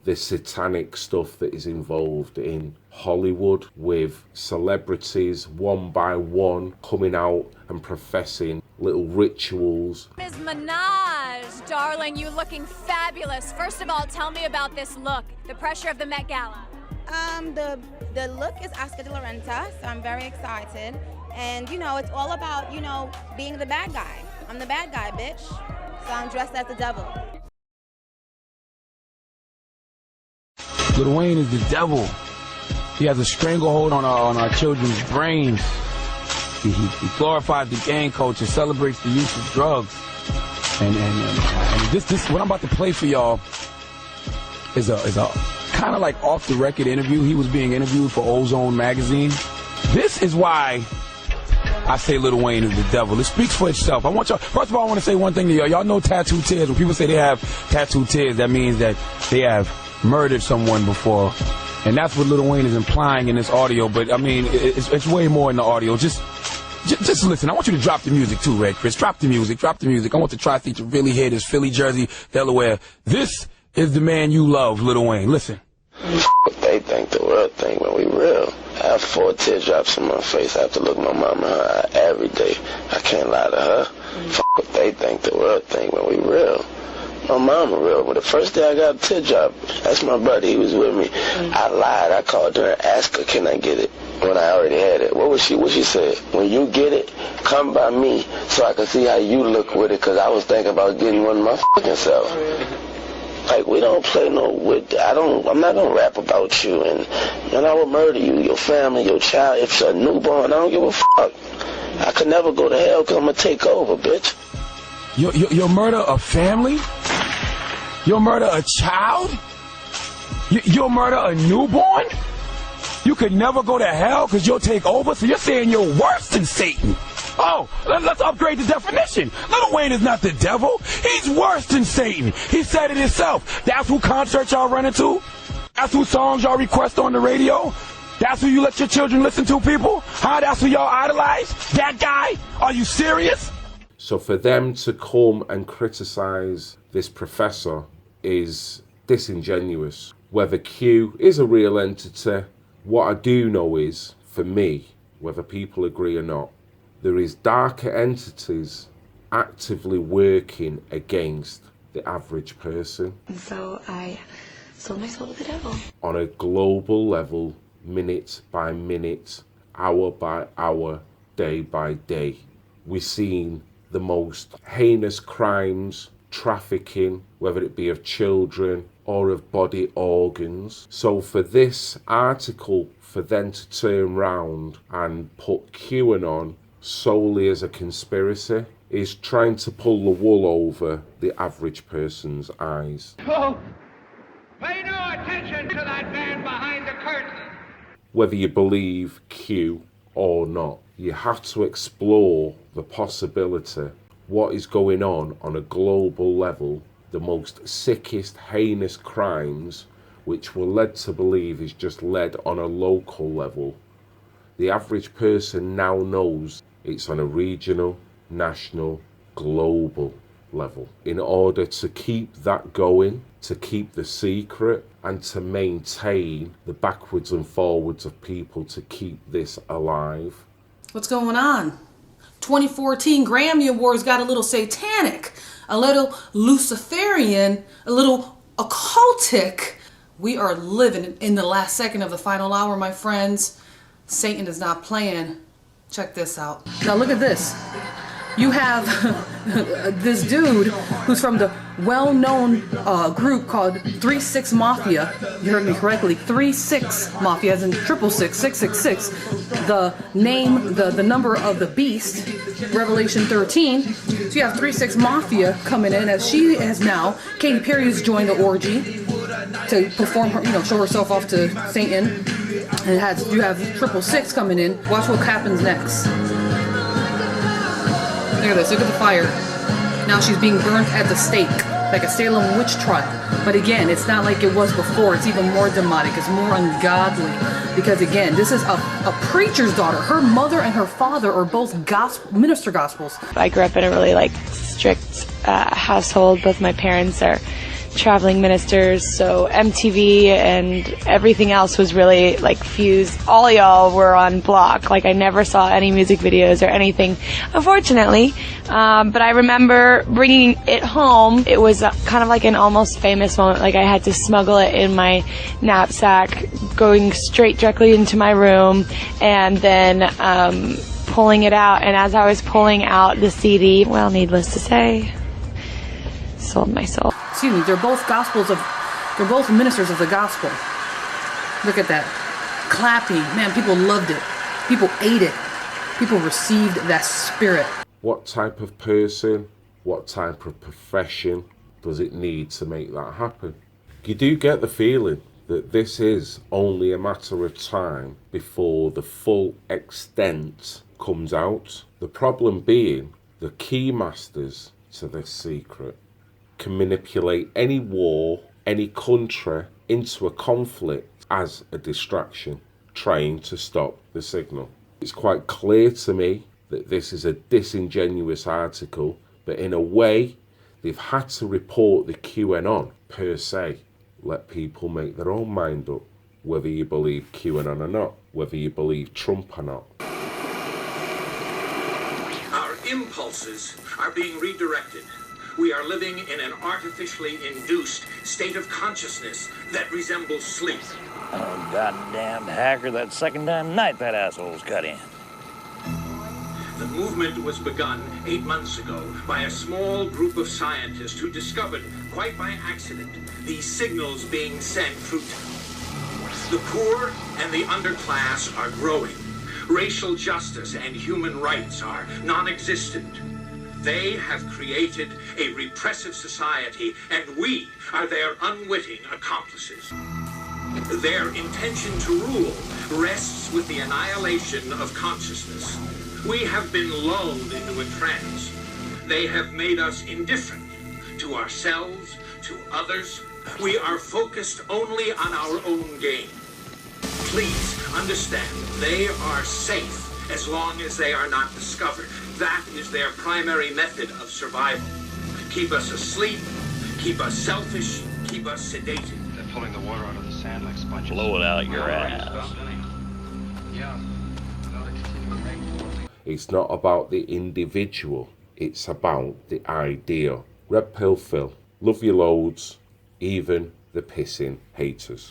the satanic stuff that is involved in Hollywood, with celebrities one by one coming out and professing little rituals. Ms. Minaj, darling, you looking fabulous. First of all, tell me about this look, the pressure of the Met Gala. The look is Oscar de la Renta, so I'm very excited. And you know, it's all about, you know, being the bad guy. I'm the bad guy, bitch. So I'm dressed as the devil. Lil Wayne is the devil. He has a stranglehold on our children's brains. He glorifies the gang culture, celebrates the use of drugs. And this what I'm about to play for y'all is a kind of like off the record interview. He was being interviewed for Ozone magazine. This is why I say Lil Wayne is the devil. It speaks for itself. I want y'all, first of all, I want to say one thing to y'all. Y'all know tattoo tears. When people say they have tattoo tears, that means that they have murdered someone before. And that's what Lil Wayne is implying in this audio. But I mean, it's way more in the audio. Just listen. I want you to drop the music too, Red Chris. Drop the music. Drop the music. I want the Tri-State to really hear this. Philly, Jersey, Delaware. This is the man you love, Lil Wayne. Listen. What they think, the world think, when we real. I have 4 teardrops in my face. I have to look my mama in her eye every day. I can't lie to her. What they think, the world think, when we real. My mama real. But the first day I got a teardrop, that's my buddy. He was with me. I lied. I called her and asked her, can I get it? When I already had it. What she said? When you get it, come by me so I can see how you look with it, because I was thinking about getting one my fucking self. Like, we don't play no with, I'm not gonna rap about you, and I will murder you, your family, your child. If it's a newborn, I don't give a fuck. I could never go to hell because I'm gonna take over, bitch. You'll murder a family? You'll murder a child? You'll murder a newborn? You could never go to hell because you'll take over? So you're saying you're worse than Satan? Oh, let's upgrade the definition. Lil Wayne is not the devil. He's worse than Satan. He said it himself. That's who concerts y'all run into? That's who songs y'all request on the radio? That's who you let your children listen to, people? Huh? That's who y'all idolize? That guy? Are you serious? So for them to come and criticize this professor is disingenuous. Whether Q is a real entity, what I do know is, for me, whether people agree or not, there is darker entities actively working against the average person. And so I sold my soul to the devil. On a global level, minute by minute, hour by hour, day by day, we're seeing the most heinous crimes, trafficking, whether it be of children or of body organs. So for this article, for them to turn round and put QAnon solely as a conspiracy, is trying to pull the wool over the average person's eyes. Oh, pay no attention to that man behind the curtain. Whether you believe Q or not, you have to explore the possibility, what is going on a global level, the most sickest, heinous crimes, which we're led to believe is just led on a local level. The average person now knows it's on a regional, national, global level. In order to keep that going, to keep the secret, and to maintain the backwards and forwards of people to keep this alive. What's going on? 2014 Grammy Awards got a little satanic, a little Luciferian, a little occultic. We are living in the last second of the final hour, my friends. Satan is not playing. Check this out. Now look at this. You have this dude who's from the well-known group called 3-6 Mafia. You heard me correctly. 3-6 Mafia, as in 666, 666. The name, the number of the beast, Revelation 13. So you have 3-6 Mafia coming in, as she has now. Katy Perry has joined the orgy to perform her, show herself off to Satan. And you have 666 coming in. Watch what happens next. Look at this, look at the fire. Now she's being burnt at the stake, like a Salem witch trial. But again, it's not like it was before. It's even more demonic, it's more ungodly. Because again, this is a preacher's daughter. Her mother and her father are both minister gospels. I grew up in a really strict household. Both my parents are traveling ministers, so MTV and everything else was really like fused. All y'all were on block. Like I never saw any music videos or anything, unfortunately. But I remember bringing it home. It was kind of like an almost famous moment. Like I had to smuggle it in my knapsack, going straight directly into my room, and then pulling it out. And as I was pulling out the CD, well, needless to say, sold my soul. Excuse me, they're both ministers of the gospel. Look at that. Clapping. Man, people loved it. People ate it. People received that spirit. What type of person, what type of profession does it need to make that happen? You do get the feeling that this is only a matter of time before the full extent comes out. The problem being the key masters to this secret can manipulate any war, any country into a conflict as a distraction, trying to stop the signal. It's quite clear to me that this is a disingenuous article, but in a way, they've had to report the QAnon per se. Let people make their own mind up, whether you believe QAnon or not, whether you believe Trump or not. Our impulses are being redirected. We are living in an artificially induced state of consciousness that resembles sleep. Oh, goddamn hacker, that second time night that asshole's cut in. The movement was begun 8 months ago by a small group of scientists who discovered, quite by accident, these signals being sent through. The poor and the underclass are growing. Racial justice and human rights are non-existent. They have created a repressive society, and we are their unwitting accomplices. Their intention to rule rests with the annihilation of consciousness. We have been lulled into a trance. They have made us indifferent to ourselves, to others. We are focused only on our own gain. Please understand, they are safe as long as they are not discovered. That is their primary method of survival. Keep us asleep, keep us selfish, keep us sedated. They're pulling the water out of the sand like sponges. Blow it out your ass. Yeah. It's not about the individual, it's about the idea. Red Pill Phil, love you loads, even the pissing haters.